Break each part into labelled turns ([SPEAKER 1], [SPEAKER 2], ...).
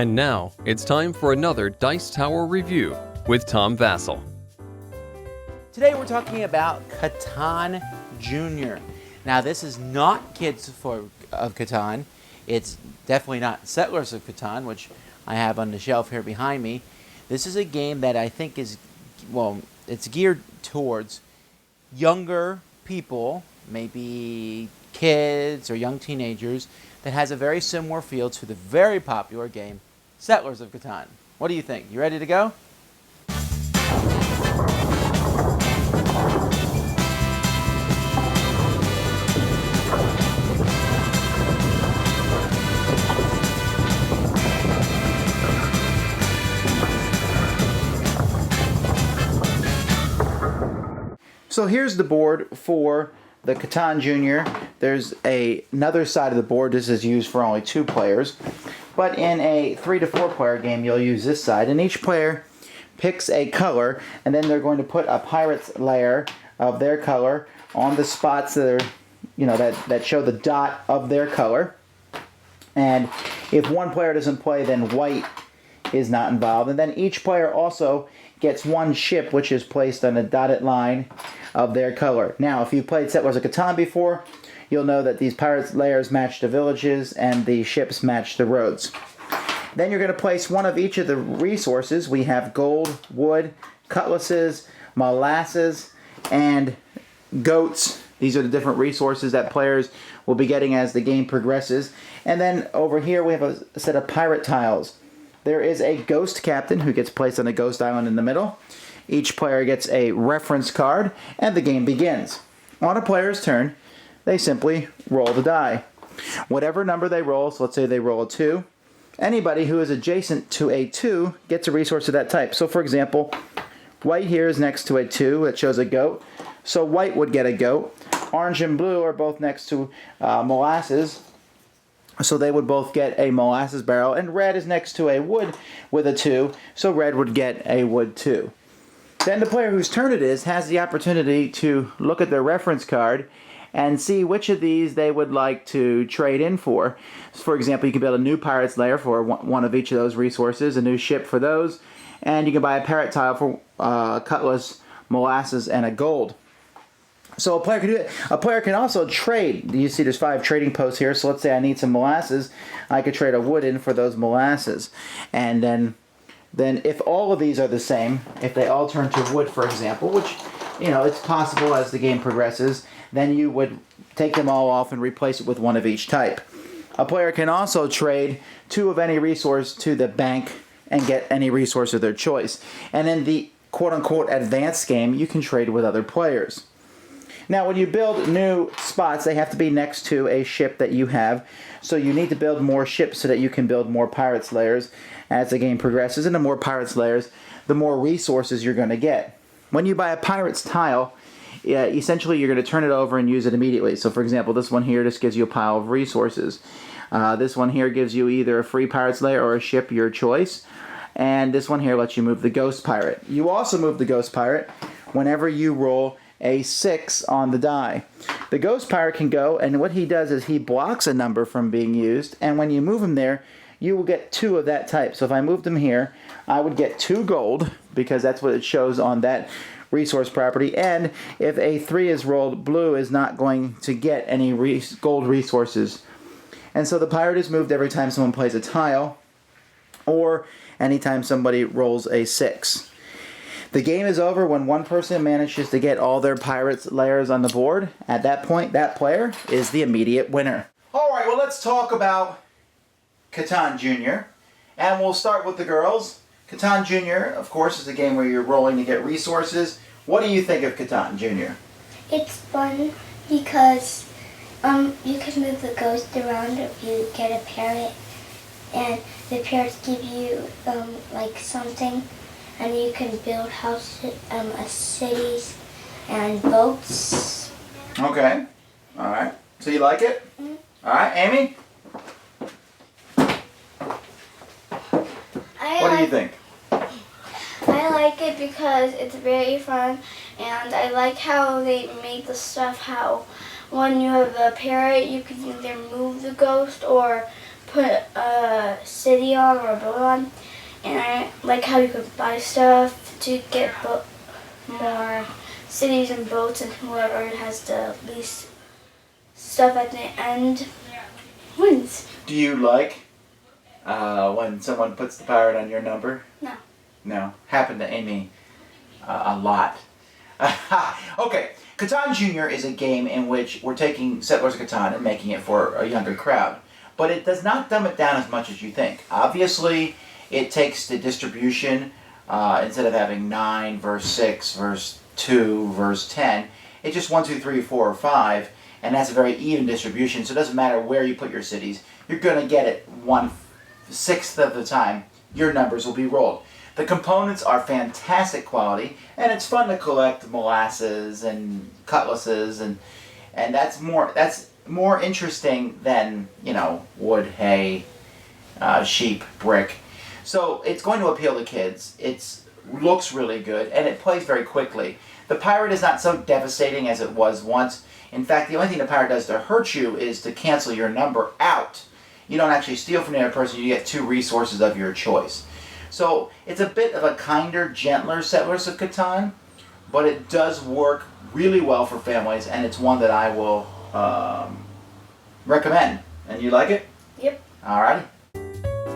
[SPEAKER 1] And now, it's time for another Dice Tower review with Tom Vasel.
[SPEAKER 2] Today we're talking about Catan Junior. Now this is not Kids of Catan. It's definitely not Settlers of Catan, which I have on the shelf here behind me. This is a game that I think is, well, it's geared towards younger people, maybe kids or young teenagers, that has a very similar feel to the very popular game Settlers of Catan. What do you think? You ready to go? So here's the board for the Catan Junior. There's another side of the board. This is used for only 2 players. But in a 3 to 4 player game, you'll use this side. And each player picks a color, and then they're going to put a pirate's layer of their color on the spots that are, that show the dot of their color. And if one player doesn't play, then white is not involved. And then each player also gets one ship, which is placed on a dotted line of their color. Now, if you've played Settlers of Catan before, you'll know that these pirates' layers match the villages and the ships match the roads. Then you're going to place one of each of the resources. We have gold, wood, cutlasses, molasses, and goats. These are the different resources that players will be getting as the game progresses. And then over here we have a set of pirate tiles. There is a ghost captain who gets placed on a ghost island in the middle. Each player gets a reference card, and the game begins. On a player's turn, they simply roll the die. Whatever number they roll, so let's say they roll a 2, anybody who is adjacent to a 2 gets a resource of that type. So for example, white here is next to a 2 that shows a goat, so white would get a goat. Orange and blue are both next to molasses, so they would both get a molasses barrel, and red is next to a wood with a 2, so red would get a wood 2. Then the player whose turn it is has the opportunity to look at their reference card and see which of these they would like to trade in for. For example, you can build a new pirate's lair for one of each of those resources, a new ship for those, and you can buy a parrot tile for cutlass, molasses, and a gold. So a player can do it. A player can also trade. You see there's 5 trading posts here, so let's say I need some molasses. I could trade a wood in for those molasses. And then if all of these are the same, if they all turn to wood, for example, which, it's possible as the game progresses, then you would take them all off and replace it with one of each type. A player can also trade 2 of any resource to the bank and get any resource of their choice. And in the quote-unquote advanced game, you can trade with other players. Now, when you build new spots, they have to be next to a ship that you have. So you need to build more ships so that you can build more pirates' layers as the game progresses. And the more pirates' layers, the more resources you're going to get. When you buy a pirate's tile, essentially you're going to turn it over and use it immediately. So for example, this one here just gives you a pile of resources. This one here gives you either a free pirate's lair or a ship, your choice. And this one here lets you move the ghost pirate. You also move the ghost pirate whenever you roll a 6 on the die. The ghost pirate can go, and what he does is he blocks a number from being used, and when you move him there, you will get 2 of that type. So if I moved him here, I would get 2 gold, because that's what it shows on that resource property, and if a 3 is rolled, blue is not going to get any gold resources. And so the pirate is moved every time someone plays a tile, or anytime somebody rolls a 6. The game is over when one person manages to get all their pirates' layers on the board. At that point, that player is the immediate winner. Alright, well, let's talk about Catan Junior. And we'll start with the girls. Catan Junior, of course, is a game where you're rolling to get resources. What do you think of Catan Junior?
[SPEAKER 3] It's fun because you can move the ghost around if you get a parrot. And the parrots give you like something. And you can build houses, cities, and boats.
[SPEAKER 2] Okay. All right. So you like it? Mm-hmm. All right, Amy? What do you think?
[SPEAKER 3] I like it because it's very fun, and I like how they made the stuff, how when you have a parrot, you can either move the ghost or put a city on or a boat on, and I like how you could buy stuff to get more cities and boats, and whoever has the least stuff at the end wins.
[SPEAKER 2] Do you like when someone puts the pirate on your number?
[SPEAKER 3] No.
[SPEAKER 2] No. Happened to Amy a lot. Okay, Catan Junior is a game in which we're taking Settlers of Catan and making it for a younger crowd. But it does not dumb it down as much as you think. Obviously, it takes the distribution, instead of having 9 verse 6 verse 2 verse 10, it's just 1, 2, 3, 4, or 5, and that's a very even distribution, so it doesn't matter where you put your cities. You're going to get it 1/6 of the time. Your numbers will be rolled. The components are fantastic quality, and it's fun to collect molasses and cutlasses, and that's more interesting than, you know, wood, hay, sheep, brick. So it's going to appeal to kids. It looks really good, and it plays very quickly. The pirate is not so devastating as it was once. In fact, the only thing the pirate does to hurt you is to cancel your number out. You don't actually steal from the other person, you get 2 resources of your choice. So it's a bit of a kinder, gentler Settlers of Catan, but it does work really well for families, and it's one that I will recommend. And you like it?
[SPEAKER 3] Yep.
[SPEAKER 2] Alrighty.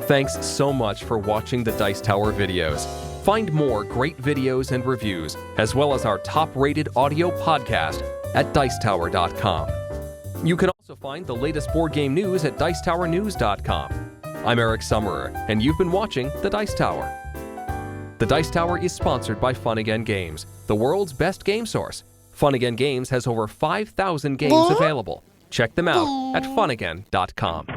[SPEAKER 1] Thanks so much for watching the Dice Tower videos. Find more great videos and reviews, as well as our top-rated audio podcast at Dicetower.com. You can also find the latest board game news at Dicetowernews.com. I'm Eric Summerer, and you've been watching The Dice Tower. The Dice Tower is sponsored by Fun Again Games, the world's best game source. Fun Again Games has over 5,000 games available. Check them out at funagain.com.